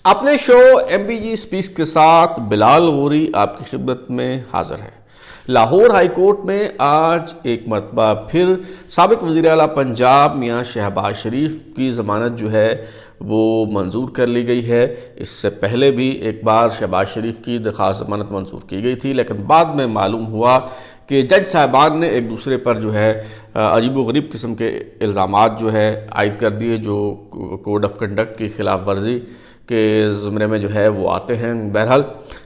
اپنے شو M B G specs کے ساتھ بلال غوری آپ کی خدمت میں حاضر ہے۔ لاہور ہائی کورٹ میں آج ایک مرتبہ پھر سابق وزیر اعلیٰ پنجاب میاں شہباز شریف کی ضمانت جو ہے وہ منظور کر لی گئی ہے۔ اس سے پہلے بھی ایک بار شہباز شریف کی درخواست ضمانت منظور کی گئی تھی، لیکن بعد میں معلوم ہوا کہ جج صاحبان نے ایک دوسرے پر جو ہے عجیب و غریب قسم کے الزامات جو ہے عائد کر دیے، جو کوڈ آف کنڈکٹ کی خلاف ورزی کے زمرے میں جو ہے وہ آتے ہیں۔ بہرحال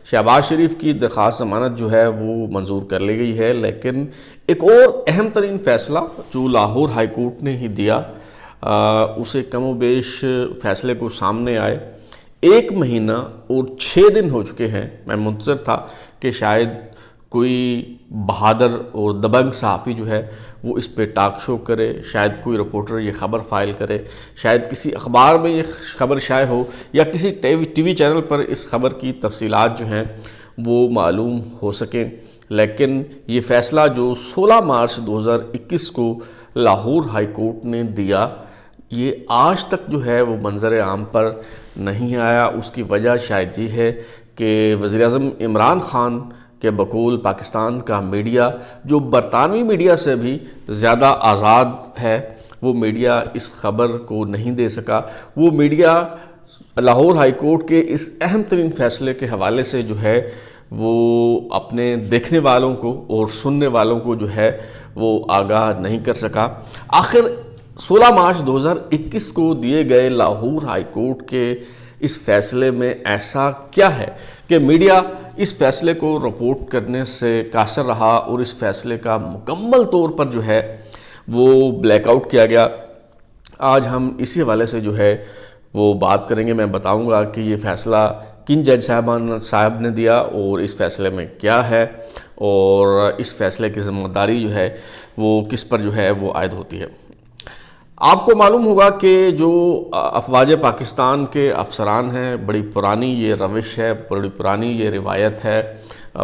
شہباز شریف کی درخواست ضمانت جو ہے وہ منظور کر لی گئی ہے، لیکن ایک اور اہم ترین فیصلہ جو لاہور ہائی کورٹ نے ہی دیا، اسے کم و بیش فیصلے کو سامنے آئے 1 مہینہ اور 6 دن ہو چکے ہیں۔ میں منتظر تھا کہ شاید کوئی بہادر اور دبنگ صحافی جو ہے وہ اس پہ ٹاک شو کرے، شاید کوئی رپورٹر یہ خبر فائل کرے، شاید کسی اخبار میں یہ خبر شائع ہو، یا کسی ٹی وی چینل پر اس خبر کی تفصیلات جو ہیں وہ معلوم ہو سکیں۔ لیکن یہ فیصلہ جو 16 مارچ 2021 کو لاہور ہائی کورٹ نے دیا، یہ آج تک جو ہے وہ منظر عام پر نہیں آیا۔ اس کی وجہ شاید یہ ہے کہ وزیر اعظم عمران خان کے بقول پاکستان کا میڈیا، جو برطانوی میڈیا سے بھی زیادہ آزاد ہے، وہ میڈیا اس خبر کو نہیں دے سکا۔ وہ میڈیا لاہور ہائی کورٹ کے اس اہم ترین فیصلے کے حوالے سے جو ہے وہ اپنے دیکھنے والوں کو اور سننے والوں کو جو ہے وہ آگاہ نہیں کر سکا۔ آخر 16 مارچ 2021 کو دیے گئے لاہور ہائی کورٹ کے اس فیصلے میں ایسا کیا ہے کہ میڈیا اس فیصلے کو رپورٹ کرنے سے قاصر رہا اور اس فیصلے کا مکمل طور پر جو ہے وہ بلیک آؤٹ کیا گیا؟ آج ہم اسی حوالے سے جو ہے وہ بات کریں گے۔ میں بتاؤں گا کہ یہ فیصلہ کن جج صاحب نے دیا اور اس فیصلے میں کیا ہے، اور اس فیصلے کی ذمہ داری جو ہے وہ کس پر جو ہے وہ عائد ہوتی ہے۔ آپ کو معلوم ہوگا کہ جو افواج پاکستان کے افسران ہیں، بڑی پرانی یہ روش ہے، بڑی پرانی یہ روایت ہے،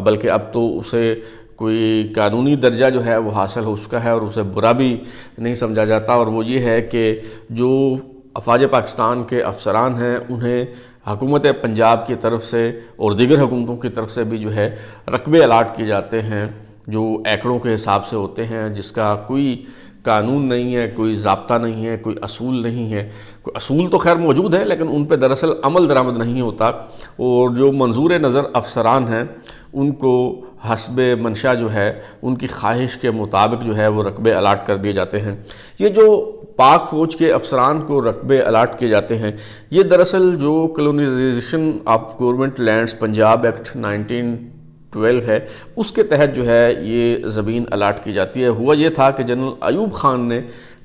بلکہ اب تو اسے کوئی قانونی درجہ جو ہے وہ حاصل ہو چکا ہے اور اسے برا بھی نہیں سمجھا جاتا، اور وہ یہ ہے کہ جو افواج پاکستان کے افسران ہیں انہیں حکومت پنجاب کی طرف سے اور دیگر حکومتوں کی طرف سے بھی جو ہے رقبے الاٹ کیے جاتے ہیں، جو ایکڑوں کے حساب سے ہوتے ہیں، جس کا کوئی قانون نہیں ہے، کوئی ضابطہ نہیں ہے، کوئی اصول نہیں ہے۔ کوئی اصول تو خیر موجود ہے، لیکن ان پہ دراصل عمل درآمد نہیں ہوتا، اور جو منظور نظر افسران ہیں ان کو حسب منشا جو ہے ان کی خواہش کے مطابق جو ہے وہ رقبے الاٹ کر دیے جاتے ہیں۔ یہ جو پاک فوج کے افسران کو رقبے الاٹ کیے جاتے ہیں، یہ دراصل جو colonization of government lands Punjab act 1912 ہے، اس کے تحت جو ہے یہ زمین الاٹ کی جاتی ہے۔ ہوا یہ تھا کہ جنرل ایوب خان نے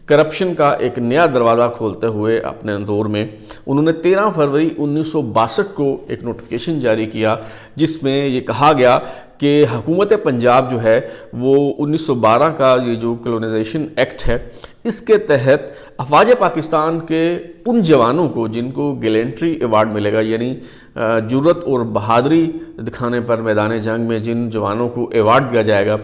کرپشن کا ایک نیا دروازہ کھولتے ہوئے اپنے دور میں انہوں نے 13 فروری 1962 کو ایک نوٹیفیکیشن جاری کیا، جس میں یہ کہا گیا کہ حکومت پنجاب جو ہے وہ 1912 کا یہ جو کلونائزیشن ایکٹ ہے، اس کے تحت افواج پاکستان کے ان جوانوں کو جن کو گیلنٹری ایوارڈ ملے گا، یعنی جرأت اور بہادری دکھانے پر میدان جنگ میں جن جوانوں کو ایوارڈ دیا جائے گا،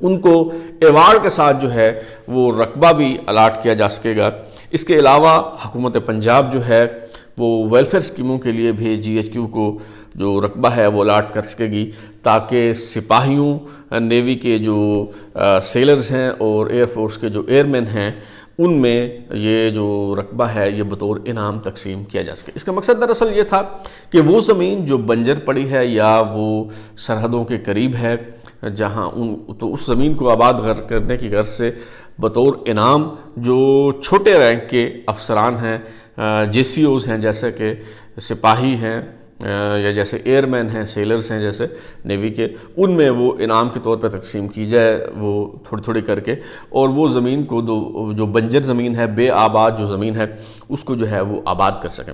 ان کو ایوارڈ کے ساتھ جو ہے وہ رقبہ بھی الاٹ کیا جا سکے گا۔ اس کے علاوہ حکومت پنجاب جو ہے وہ ویلفیئر اسکیموں کے لیے بھی جی ایچ کیو کو جو رقبہ ہے وہ الاٹ کر سکے گی، تاکہ سپاہیوں، نیوی کے جو سیلرز ہیں اور ایئر فورس کے جو ایئر مین ہیں، ان میں یہ جو رقبہ ہے یہ بطور انعام تقسیم کیا جا سکے۔ اس کا مقصد دراصل یہ تھا کہ وہ زمین جو بنجر پڑی ہے یا وہ سرحدوں کے قریب ہے، جہاں تو اس زمین کو آباد کرنے کی غرض سے بطور انعام جو چھوٹے رینک کے افسران ہیں، جے سی اوز ہیں جیسے کہ سپاہی ہیں، یا جیسے ایئر مین ہیں، سیلرز ہیں جیسے نیوی کے، ان میں وہ انعام کے طور پہ تقسیم کی جائے، وہ تھوڑی تھوڑی کر کے، اور وہ زمین کو جو بنجر زمین ہے، بے آباد جو زمین ہے، اس کو جو ہے وہ آباد کر سکیں۔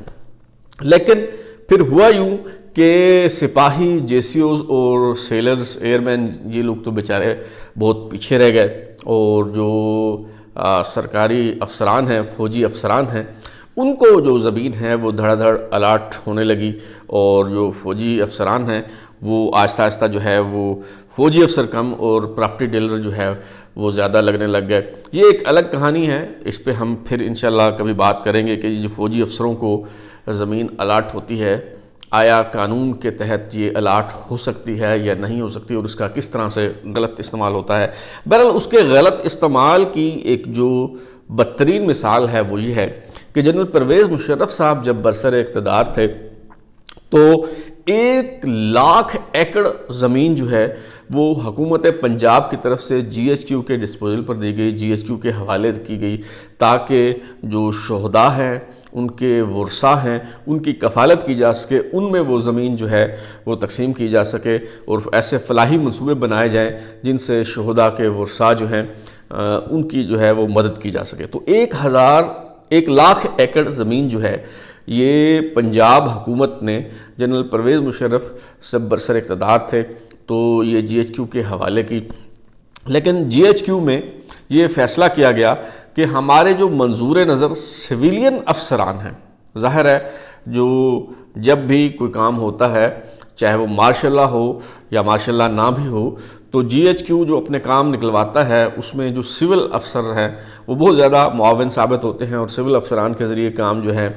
لیکن پھر ہوا یوں کہ سپاہی، جے سی اوز اور سیلرز، ایئر مین، یہ لوگ تو بیچارے بہت پیچھے رہ گئے، اور جو سرکاری افسران ہیں، فوجی افسران ہیں، ان کو جو زمین ہے وہ دھڑا دھڑ الاٹ ہونے لگی، اور جو فوجی افسران ہیں وہ آہستہ آہستہ جو ہے وہ فوجی افسر کم اور پراپرٹی ڈیلر جو ہے وہ زیادہ لگنے لگ گئے۔ یہ ایک الگ کہانی ہے، اس پہ ہم پھر انشاءاللہ کبھی بات کریں گے کہ یہ جو فوجی افسروں کو زمین الاٹ ہوتی ہے، آیا قانون کے تحت یہ الاٹ ہو سکتی ہے یا نہیں ہو سکتی، اور اس کا کس طرح سے غلط استعمال ہوتا ہے۔ بہرحال اس کے غلط استعمال کی ایک جو بدترین مثال ہے وہ یہ ہے کہ جنرل پرویز مشرف صاحب جب برسر اقتدار تھے تو 1,00,000 ایکڑ زمین جو ہے وہ حکومت پنجاب کی طرف سے جی ایچ کیو کے ڈسپوزل پر دی گئی، جی ایچ کیو کے حوالے کی گئی، تاکہ جو شہداء ہیں، ان کے ورثاء ہیں، ان کی کفالت کی جا سکے، ان میں وہ زمین جو ہے وہ تقسیم کی جا سکے، اور ایسے فلاحی منصوبے بنائے جائیں جن سے شہداء کے ورثاء جو ہیں ان کی جو ہے وہ مدد کی جا سکے۔ تو 1,00,000 ایکڑ زمین جو ہے یہ پنجاب حکومت نے جنرل پرویز مشرف سے برسر اقتدار تھے تو یہ جی ایچ کیو کے حوالے کی، لیکن جی ایچ کیو میں یہ فیصلہ کیا گیا کہ ہمارے جو منظور نظر سویلین افسران ہیں، ظاہر ہے جو جب بھی کوئی کام ہوتا ہے چاہے وہ مارشاء اللہ ہو یا مارشاء اللہ نہ بھی ہو، تو جی ایچ کیو جو اپنے کام نکلواتا ہے اس میں جو سول افسر ہیں وہ بہت زیادہ معاون ثابت ہوتے ہیں، اور سول افسران کے ذریعے کام جو ہے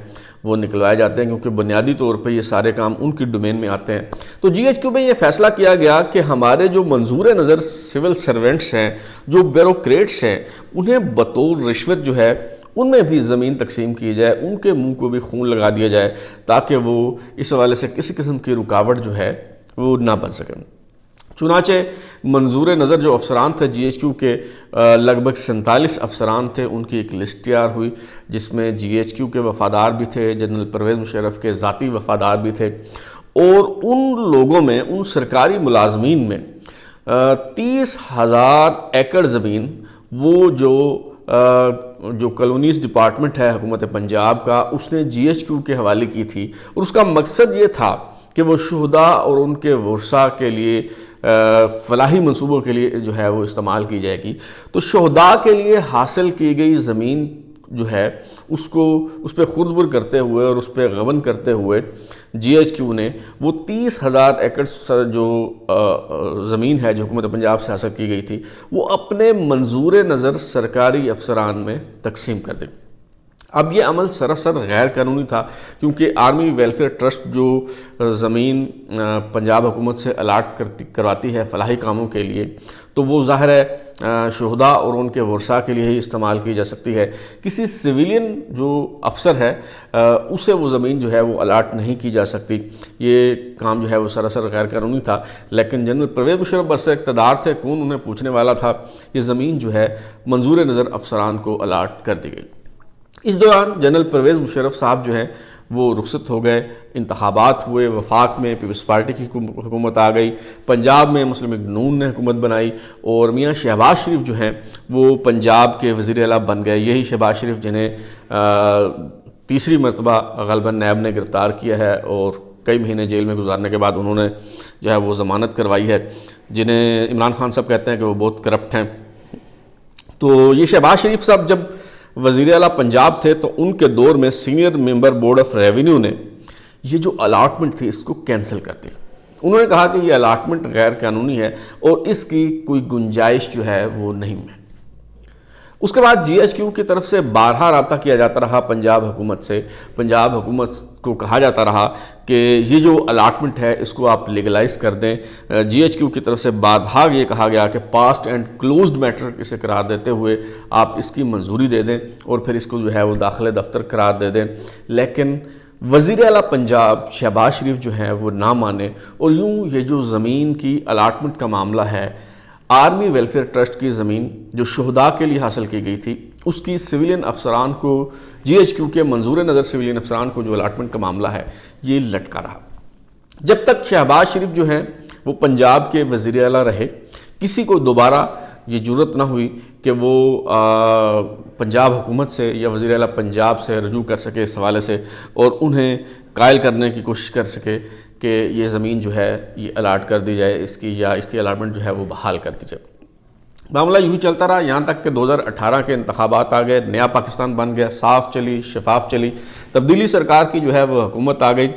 وہ نکلوائے جاتے ہیں، کیونکہ بنیادی طور پہ یہ سارے کام ان کی ڈومین میں آتے ہیں۔ تو جی ایچ کیو میں یہ فیصلہ کیا گیا کہ ہمارے جو منظور نظر سول سرونٹس ہیں، جو بیوروکریٹس ہیں، انہیں بطور رشوت جو ہے ان میں بھی زمین تقسیم کی جائے، ان کے منہ کو بھی خون لگا دیا جائے، تاکہ وہ اس حوالے سے کسی قسم کی رکاوٹ جو ہے وہ نہ بن سکے۔ چنانچہ منظور نظر جو افسران تھے جی ایچ کیو کے لگ بھگ 47 افسران تھے، ان کی ایک لسٹ تیار ہوئی جس میں جی ایچ کیو کے وفادار بھی تھے، جنرل پرویز مشرف کے ذاتی وفادار بھی تھے، اور ان لوگوں میں، ان سرکاری ملازمین میں 30,000 ایکڑ زمین وہ جو کالونیز ڈپارٹمنٹ ہے حکومت پنجاب کا، اس نے جی ایچ کیو کے حوالے کی تھی، اور اس کا مقصد یہ تھا کہ وہ شہداء اور ان کے ورثاء کے لیے فلاحی منصوبوں کے لیے جو ہے وہ استعمال کی جائے گی۔ تو شہداء کے لیے حاصل کی گئی زمین جو ہے اس پہ خردبر کرتے ہوئے اور اس پہ غبن کرتے ہوئے جی ایچ کیو نے وہ 30,000 ایکڑ جو زمین ہے جو حکومت پنجاب سے حاصل کی گئی تھی وہ اپنے منظور نظر سرکاری افسران میں تقسیم کر دی۔ اب یہ عمل سراسر غیر قانونی تھا، کیونکہ آرمی ویلفیئر ٹرسٹ جو زمین پنجاب حکومت سے الاٹ کرواتی ہے فلاحی کاموں کے لیے، تو وہ ظاہر ہے شہداء اور ان کے ورثاء کے لیے ہی استعمال کی جا سکتی ہے۔ کسی سویلین جو افسر ہے اسے وہ زمین جو ہے وہ الاٹ نہیں کی جا سکتی۔ یہ کام جو ہے وہ سراسر غیر قانونی تھا، لیکن جنرل پرویز مشرف برسر اقتدار تھے، کون انہیں پوچھنے والا تھا؟ یہ زمین جو ہے منظور نظر افسران کو الاٹ کر دی گئی۔ اس دوران جنرل پرویز مشرف صاحب جو ہیں وہ رخصت ہو گئے، انتخابات ہوئے، وفاق میں پیپلز پارٹی کی حکومت آ گئی، پنجاب میں مسلم لیگ نون نے حکومت بنائی، اور میاں شہباز شریف جو ہیں وہ پنجاب کے وزیر اعلیٰ بن گئے۔ یہی شہباز شریف جنہیں تیسری مرتبہ غالباً نیب نے گرفتار کیا ہے اور کئی مہینے جیل میں گزارنے کے بعد انہوں نے جو ہے وہ ضمانت کروائی ہے، جنہیں عمران خان صاحب کہتے ہیں کہ وہ بہت کرپٹ ہیں۔ تو یہ شہباز شریف صاحب جب وزیر اعلیٰ پنجاب تھے تو ان کے دور میں senior member board of revenue نے یہ جو الاٹمنٹ تھی اس کو کینسل کر دی۔ انہوں نے کہا کہ یہ الاٹمنٹ غیر قانونی ہے اور اس کی کوئی گنجائش جو ہے وہ نہیں ہے۔ اس کے بعد جی ایچ کیو کی طرف سے بارہا رابطہ کیا جاتا رہا پنجاب حکومت سے، پنجاب حکومت کو کہا جاتا رہا کہ یہ جو الاٹمنٹ ہے اس کو آپ لیگلائز کر دیں۔ جی ایچ کیو کی طرف سے بعد بھاگ یہ کہا گیا کہ پاسٹ اینڈ کلوزڈ میٹر اسے قرار دیتے ہوئے آپ اس کی منظوری دے دیں اور پھر اس کو جو ہے وہ داخلے دفتر قرار دے دیں، لیکن وزیر اعلیٰ پنجاب شہباز شریف جو ہیں وہ نہ مانے، اور یوں یہ جو زمین کی الاٹمنٹ کا معاملہ ہے، آرمی ویلفیئر ٹرسٹ کی زمین جو شہداء کے لیے حاصل کی گئی تھی اس کی سویلین افسران کو، جی ایچ کیو کے منظور نظر سویلین افسران کو جو الاٹمنٹ کا معاملہ ہے یہ لٹکا رہا، جب تک شہباز شریف جو ہیں وہ پنجاب کے وزیر اعلیٰ رہے۔ کسی کو دوبارہ یہ جرأت نہ ہوئی کہ وہ پنجاب حکومت سے یا وزیر اعلیٰ پنجاب سے رجوع کر سکے اس حوالے سے اور انہیں قائل کرنے کی کوشش کر سکے کہ یہ زمین جو ہے یہ الاٹ کر دی جائے، اس کی الاٹمنٹ جو ہے وہ بحال کر دی جائے۔ معاملہ یوں ہی چلتا رہا یہاں تک کہ 2018 کے انتخابات آ گئے، نیا پاکستان بن گیا، صاف چلی، شفاف چلی، تبدیلی سرکار کی جو ہے وہ حکومت آ گئی،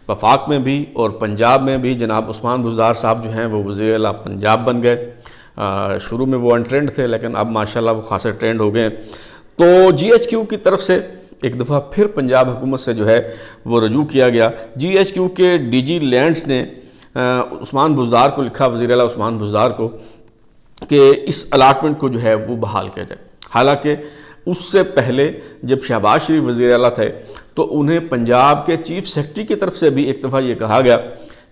وفاق میں بھی اور پنجاب میں بھی جناب عثمان بزدار صاحب جو ہیں وہ وزیر اعلیٰ پنجاب بن گئے۔ شروع میں وہ ان ٹرینڈ تھے لیکن اب ماشاءاللہ وہ خاصے ٹرینڈ ہو گئے ہیں۔ تو جی ایچ کیو کی طرف سے ایک دفعہ پھر پنجاب حکومت سے جو ہے وہ رجوع کیا گیا۔ جی ایچ کیو کے ڈی جی لینڈز نے عثمان بزدار کو لکھا، وزیر اعلیٰ عثمان بزدار کو، کہ اس الاٹمنٹ کو جو ہے وہ بحال کیا جائے۔ حالانکہ اس سے پہلے جب شہباز شریف وزیر اعلیٰ تھے تو انہیں پنجاب کے چیف سیکرٹری کی طرف سے بھی ایک دفعہ یہ کہا گیا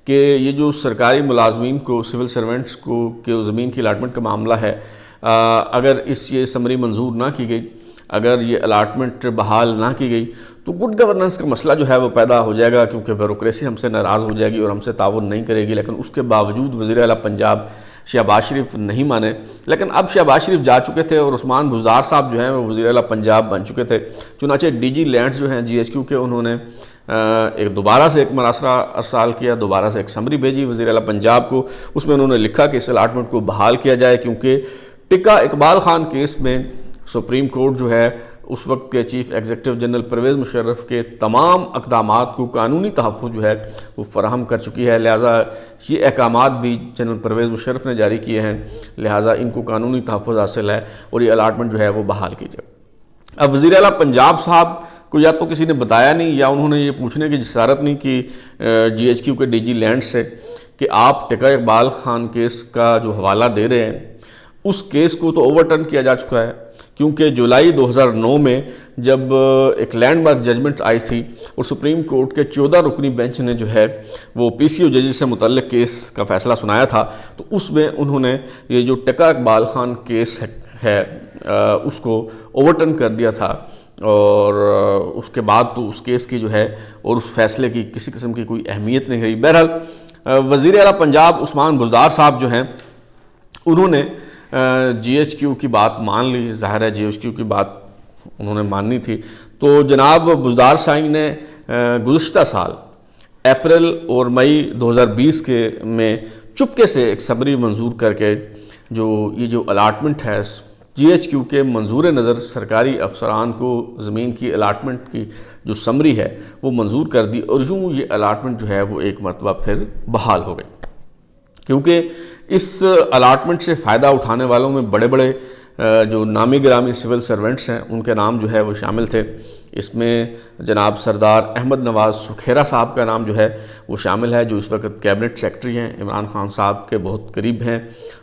کہ یہ جو سرکاری ملازمین کو، سول سرونٹس کو کہ زمین کی الاٹمنٹ کا معاملہ ہے، اگر یہ سمری منظور نہ کی گئی، اگر یہ الاٹمنٹ بحال نہ کی گئی تو گڈ گورننس کا مسئلہ جو ہے وہ پیدا ہو جائے گا، کیونکہ بیوروکریسی ہم سے ناراض ہو جائے گی اور ہم سے تعاون نہیں کرے گی۔ لیکن اس کے باوجود وزیر اعلیٰ پنجاب شہباز شریف نہیں مانے۔ لیکن اب شہباز شریف جا چکے تھے اور عثمان بزدار صاحب جو ہیں وہ وزیر اعلیٰ پنجاب بن چکے تھے، چنانچہ ڈی جی لینڈز جو ہیں جی ایچ کیو کے، انہوں نے دوبارہ سے ایک مراسلہ ارسال کیا، دوبارہ سے ایک سمری بھیجی وزیر اعلیٰ پنجاب کو۔ اس میں انہوں نے لکھا کہ اس الاٹمنٹ کو بحال کیا جائے، کیونکہ ٹکا اقبال خان کیس میں سپریم کورٹ جو ہے اس وقت کے chief executive general Pervez Musharraf کے تمام اقدامات کو قانونی تحفظ جو ہے وہ فراہم کر چکی ہے، لہٰذا یہ احکامات بھی جنرل پرویز مشرف نے جاری کیے ہیں، لہٰذا ان کو قانونی تحفظ حاصل ہے اور یہ الاٹمنٹ جو ہے وہ بحال کی جائے۔ اب وزیر اعلیٰ پنجاب صاحب کو یا تو کسی نے بتایا نہیں یا انہوں نے یہ پوچھنے کی جسارت نہیں کی جی ایچ کیو کے ڈی جی لینڈ سے کہ آپ ٹکا اقبال خان کیس کا جو حوالہ دے رہے ہیں اس کیس کو تو اوور ٹرن کیا جا چکا ہے، کیونکہ جولائی 2009 میں جب ایک لینڈ مارک ججمنٹ آئی تھی اور سپریم کورٹ کے 14 رکنی بینچ نے جو ہے وہ پی سی او ججز سے متعلق کیس کا فیصلہ سنایا تھا، تو اس میں انہوں نے یہ جو ٹکا اقبال خان کیس ہے اس کو اوور ٹرن کر دیا تھا، اور اس کے بعد تو اس کیس کی جو ہے اور اس فیصلے کی کسی قسم کی کوئی اہمیت نہیں رہی۔ بہرحال وزیر اعلیٰ پنجاب عثمان بزدار صاحب جو ہیں انہوں نے جی ایچ کیو کی بات مان لی، ظاہر ہے جی ایچ کیو کی بات انہوں نے ماننی تھی۔ تو جناب بزدار صاحب نے گزشتہ سال اپریل اور مئی 2020 کے میں چپکے سے ایک سمری منظور کر کے یہ جو الاٹمنٹ ہے جی ایچ کیو کے منظور نظر سرکاری افسران کو زمین کی الاٹمنٹ کی جو سمری ہے وہ منظور کر دی، اور یوں یہ الاٹمنٹ جو ہے وہ ایک مرتبہ پھر بحال ہو گئی۔ کیونکہ اس الاٹمنٹ سے فائدہ اٹھانے والوں میں بڑے بڑے جو نامی گرامی سول سرونٹس ہیں ان کے نام جو ہے وہ شامل تھے۔ اس میں جناب سردار احمد نواز سکھیرا صاحب کا نام جو ہے وہ شامل ہے، جو اس وقت کیبنٹ سیکرٹری ہیں، عمران خان صاحب کے بہت قریب ہیں،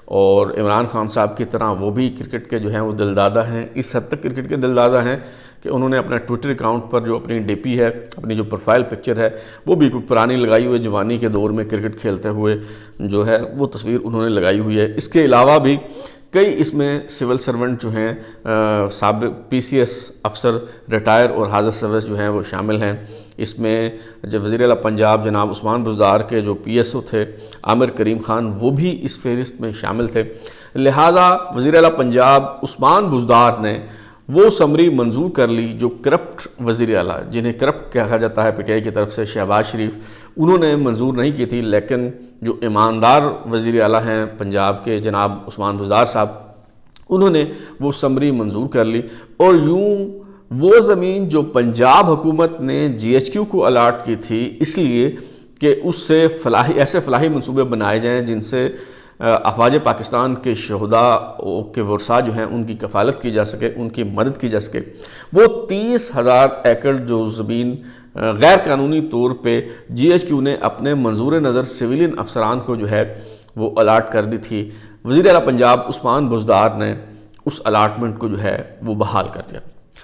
اور عمران خان صاحب کی طرح وہ بھی کرکٹ کے جو ہیں وہ دلدادہ ہیں، اس حد تک کرکٹ کے دلدادہ ہیں کہ انہوں نے اپنا ٹویٹر اکاؤنٹ پر جو اپنی ڈی پی ہے، اپنی جو پروفائل پکچر ہے، وہ بھی کوئی پرانی لگائی ہوئی جوانی کے دور میں کرکٹ کھیلتے ہوئے جو ہے وہ تصویر انہوں نے لگائی ہوئی ہے۔ اس کے علاوہ بھی کئی اس میں سول سرونٹ جو ہیں، سابق پی سی ایس افسر ریٹائر اور حاضر سروس جو ہیں وہ شامل ہیں۔ اس میں جو وزیر اعلیٰ پنجاب جناب عثمان بزدار کے جو پی ایس او تھے عامر کریم خان، وہ بھی اس فہرست میں شامل تھے۔ لہٰذا وزیر اعلیٰ پنجاب عثمان بزدار نے وہ سمری منظور کر لی جو کرپٹ وزیر اعلیٰ، جنہیں کرپٹ کہا جاتا ہے پی ٹی آئی کی طرف سے، شہباز شریف، انہوں نے منظور نہیں کی تھی، لیکن جو ایماندار وزیر اعلیٰ ہیں پنجاب کے جناب عثمان بزدار صاحب، انہوں نے وہ سمری منظور کر لی، اور یوں وہ زمین جو پنجاب حکومت نے جی ایچ کیو کو الاٹ کی تھی اس لیے کہ اس سے ایسے فلاحی منصوبے بنائے جائیں جن سے افواج پاکستان کے شہداء کے ورثاء جو ہیں ان کی کفالت کی جا سکے، ان کی مدد کی جا سکے، وہ 30,000 ایکڑ جو زمین غیر قانونی طور پہ جی ایچ کیو نے اپنے منظور نظر سویلین افسران کو جو ہے وہ الاٹ کر دی تھی، وزیر اعلیٰ پنجاب عثمان بزدار نے اس الاٹمنٹ کو جو ہے وہ بحال کر دیا۔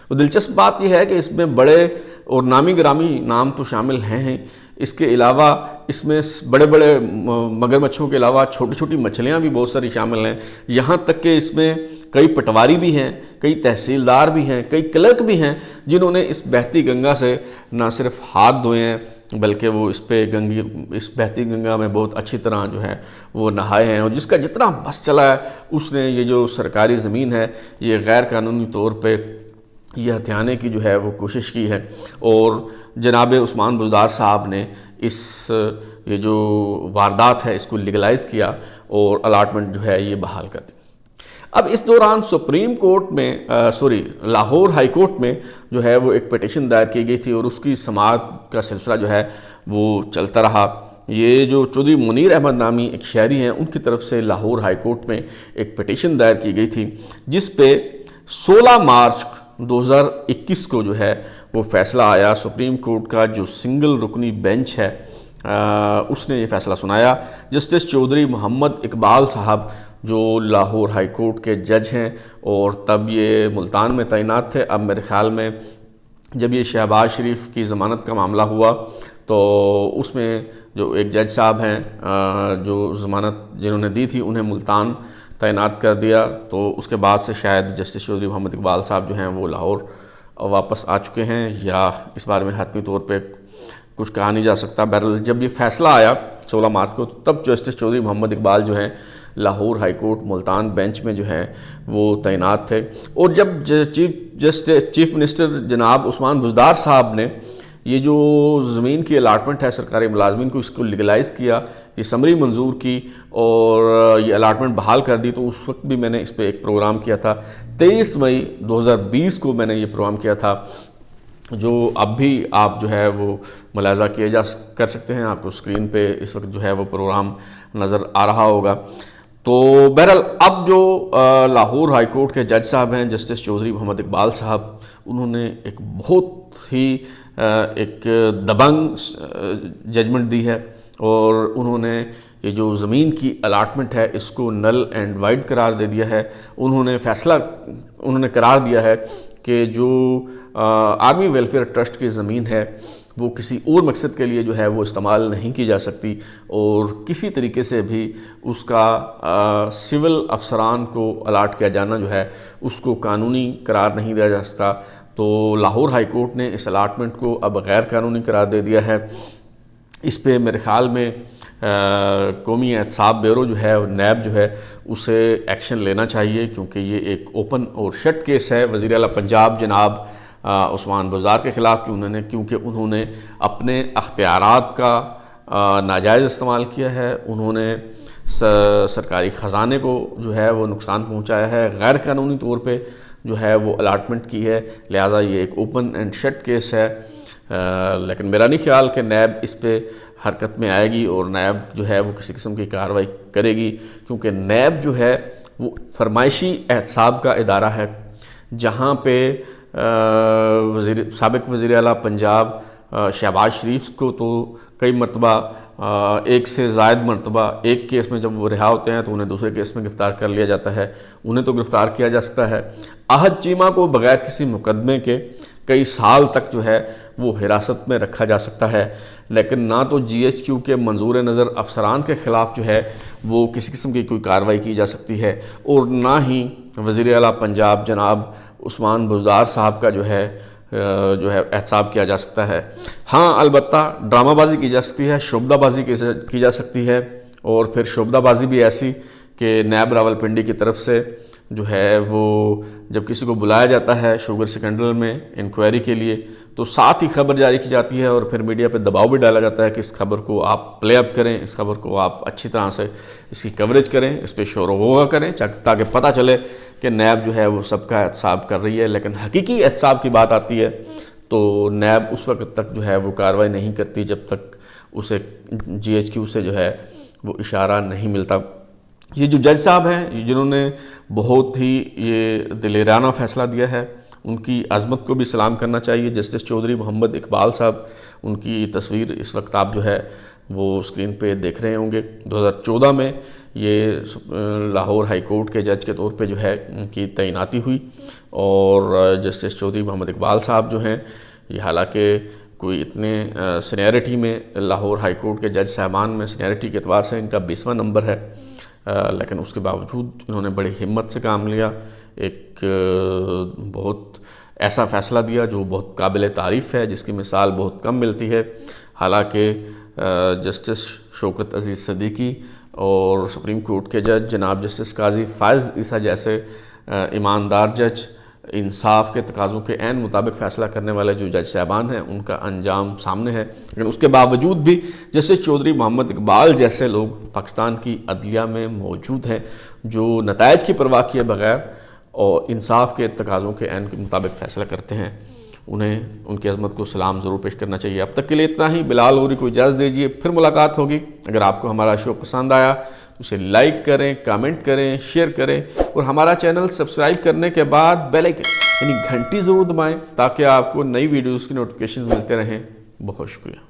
اور دلچسپ بات یہ ہے کہ اس میں بڑے اور نامی گرامی نام تو شامل ہیں، اس کے علاوہ اس میں بڑے بڑے مگر مچھوں کے علاوہ چھوٹی چھوٹی مچھلیاں بھی بہت ساری شامل ہیں، یہاں تک کہ اس میں کئی پٹواری بھی ہیں، کئی تحصیلدار بھی ہیں، کئی کلرک بھی ہیں جنہوں نے اس بہتی گنگا سے نہ صرف ہاتھ دھوئے ہیں بلکہ وہ اس بہتی گنگا میں بہت اچھی طرح جو ہے وہ نہائے ہیں، اور جس کا جتنا بس چلا ہے اس نے یہ جو سرکاری زمین ہے یہ غیر قانونی طور پہ یہ ہتھیانے کی جو ہے وہ کوشش کی ہے، اور جناب عثمان بزدار صاحب نے یہ جو واردات ہے اس کو لیگلائز کیا اور الاٹمنٹ جو ہے یہ بحال کر دی۔ اب اس دوران سپریم کورٹ میں لاہور ہائی کورٹ میں جو ہے وہ ایک پٹیشن دائر کی گئی تھی، اور اس کی سماعت کا سلسلہ جو ہے وہ چلتا رہا۔ یہ جو چودھری منیر احمد نامی ایک شہری ہیں ان کی طرف سے لاہور ہائی کورٹ میں ایک پٹیشن دائر کی گئی تھی، جس پہ 16 مارچ 2021 کو جو ہے وہ فیصلہ آیا. سپریم کورٹ کا جو سنگل رکنی بینچ ہے اس نے یہ فیصلہ سنایا. جسٹس چودھری محمد اقبال صاحب جو لاہور ہائی کورٹ کے جج ہیں اور تب یہ ملتان میں تعینات تھے. اب میرے خیال میں جب یہ شہباز شریف کی ضمانت کا معاملہ ہوا تو اس میں جو ایک جج صاحب ہیں جو ضمانت جنہوں نے دی تھی انہیں ملتان تعینات کر دیا. تو اس کے بعد سے شاید جسٹس چودھری محمد اقبال صاحب جو ہیں وہ لاہور واپس آ چکے ہیں, یا اس بارے میں حتمی طور پہ کچھ کہا نہیں جا سکتا. بہرحال جب یہ فیصلہ آیا 16 مارچ کو تب جسٹس چودھری محمد اقبال جو ہیں Lahore high court Multan bench میں جو ہیں وہ تعینات تھے. اور جب چیف منسٹر جناب عثمان بزدار صاحب نے یہ جو زمین کی الاٹمنٹ ہے سرکاری ملازمین کو, اس کو لیگلائز کیا, یہ سمری منظور کی اور یہ الاٹمنٹ بحال کر دی, تو اس وقت بھی میں نے اس پہ ایک پروگرام کیا تھا. 23 مئی 2020 کو میں نے یہ پروگرام کیا تھا, جو اب بھی آپ جو ہے وہ ملاحظہ کر سکتے ہیں. آپ کو اسکرین پہ اس وقت جو ہے وہ پروگرام نظر آ رہا ہوگا. تو بہرحال اب جو لاہور ہائی کورٹ کے جج صاحب ہیں جسٹس چودھری محمد اقبال صاحب, انہوں نے ایک بہت ہی ایک دبنگ ججمنٹ دی ہے, اور انہوں نے یہ جو زمین کی الاٹمنٹ ہے اس کو نل اینڈ وائڈ قرار دے دیا ہے. انہوں نے قرار دیا ہے کہ جو آرمی ویلفیئر ٹرسٹ کی زمین ہے وہ کسی اور مقصد کے لیے جو ہے وہ استعمال نہیں کی جا سکتی, اور کسی طریقے سے بھی اس کا سول افسران کو الاٹ کیا جانا جو ہے اس کو قانونی قرار نہیں دیا جا سکتا. تو لاہور ہائی کورٹ نے اس الاٹمنٹ کو اب غیر قانونی قرار دے دیا ہے. اس پہ میرے خیال میں قومی احتساب بیورو جو ہے اور نیب جو ہے اسے ایکشن لینا چاہیے, کیونکہ یہ ایک اوپن اور شٹ کیس ہے وزیر اعلیٰ پنجاب جناب عثمان بزدار کے خلاف, کیونکہ انہوں نے اپنے اختیارات کا ناجائز استعمال کیا ہے. انہوں نے سرکاری خزانے کو جو ہے وہ نقصان پہنچایا ہے, غیر قانونی طور پہ جو ہے وہ الاٹمنٹ کی ہے. لہٰذا یہ ایک اوپن اینڈ شٹ کیس ہے. لیکن میرا نہیں خیال کہ نیب اس پہ حرکت میں آئے گی اور نیب جو ہے وہ کسی قسم کی کارروائی کرے گی, کیونکہ نیب جو ہے وہ فرمائشی احتساب کا ادارہ ہے, جہاں پہ سابق وزیر اعلیٰ پنجاب شہباز شریف کو تو کئی مرتبہ ایک سے زائد مرتبہ ایک کیس میں جب وہ رہا ہوتے ہیں تو انہیں دوسرے کیس میں گرفتار کر لیا جاتا ہے, انہیں تو گرفتار کیا جا سکتا ہے. احد چیمہ کو بغیر کسی مقدمے کے کئی سال تک جو ہے وہ حراست میں رکھا جا سکتا ہے, لیکن نہ تو جی ایچ کیو کے منظور نظر افسران کے خلاف جو ہے وہ کسی قسم کی کوئی کارروائی کی جا سکتی ہے, اور نہ ہی وزیر اعلیٰ پنجاب جناب عثمان بزدار صاحب کا جو ہے احتساب کیا جا سکتا ہے. ہاں البتہ ڈرامہ بازی کی جا سکتی ہے, شعبدہ بازی کی جا سکتی ہے, اور پھر شعبدہ بازی بھی ایسی کہ نیب راولپنڈی کی طرف سے جو ہے وہ جب کسی کو بلایا جاتا ہے شوگر سکنڈل میں انکوائری کے لیے تو ساتھ ہی خبر جاری کی جاتی ہے, اور پھر میڈیا پہ دباؤ بھی ڈالا جاتا ہے کہ اس خبر کو آپ پلے اپ کریں, اس خبر کو آپ اچھی طرح سے اس کی کوریج کریں, اس پہ شور و غوغا کریں تاکہ پتہ چلے کہ نیب جو ہے وہ سب کا احتساب کر رہی ہے. لیکن حقیقی احتساب کی بات آتی ہے تو نیب اس وقت تک جو ہے وہ کارروائی نہیں کرتی جب تک اسے جی ایچ کیو سے جو ہے وہ اشارہ نہیں ملتا. یہ جو جج صاحب ہیں جنہوں نے بہت ہی یہ دلیرانہ فیصلہ دیا ہے, ان کی عظمت کو بھی سلام کرنا چاہیے. جسٹس چودھری محمد اقبال صاحب, ان کی تصویر اس وقت آپ جو ہے وہ اسکرین پہ دیکھ رہے ہوں گے. 2014 میں یہ لاہور ہائی کورٹ کے جج کے طور پہ جو ہے ان کی تعیناتی ہوئی, اور جسٹس چودھری محمد اقبال صاحب جو ہیں یہ حالانکہ کوئی اتنے سینیئرٹی میں لاہور ہائی کورٹ کے جج صاحبان میں سینیئرٹی کے اعتبار سے ان کا 20واں نمبر ہے, لیکن اس کے باوجود انہوں نے بڑی ہمت سے کام لیا, ایک بہت ایسا فیصلہ دیا جو بہت قابل تعریف ہے, جس کی مثال بہت کم ملتی ہے. حالانکہ جسٹس شوکت عزیز صدیقی اور سپریم کورٹ کے جج جناب جسٹس قاضی فائز عیسیٰ جیسے ایماندار جج, انصاف کے تقاضوں کے عین مطابق فیصلہ کرنے والے جو جج صاحبان ہیں ان کا انجام سامنے ہے, لیکن اس کے باوجود بھی جیسے چودھری محمد اقبال جیسے لوگ پاکستان کی عدلیہ میں موجود ہیں جو نتائج کی پرواہ کیے بغیر اور انصاف کے تقاضوں کے عین کے مطابق فیصلہ کرتے ہیں. انہیں ان کی عظمت کو سلام ضرور پیش کرنا چاہیے. اب تک کے لیے اتنا ہی. بلال غوری کو اجازت دیجیے, پھر ملاقات ہوگی. اگر آپ کو ہمارا شو پسند آیا تو اسے لائک کریں, کامنٹ کریں, شیئر کریں, اور ہمارا چینل سبسکرائب کرنے کے بعد بیل آئیکن یعنی گھنٹی ضرور دبائیں تاکہ آپ کو نئی ویڈیوز کی نوٹیفیکیشنز ملتے رہیں۔ بہت شکریہ۔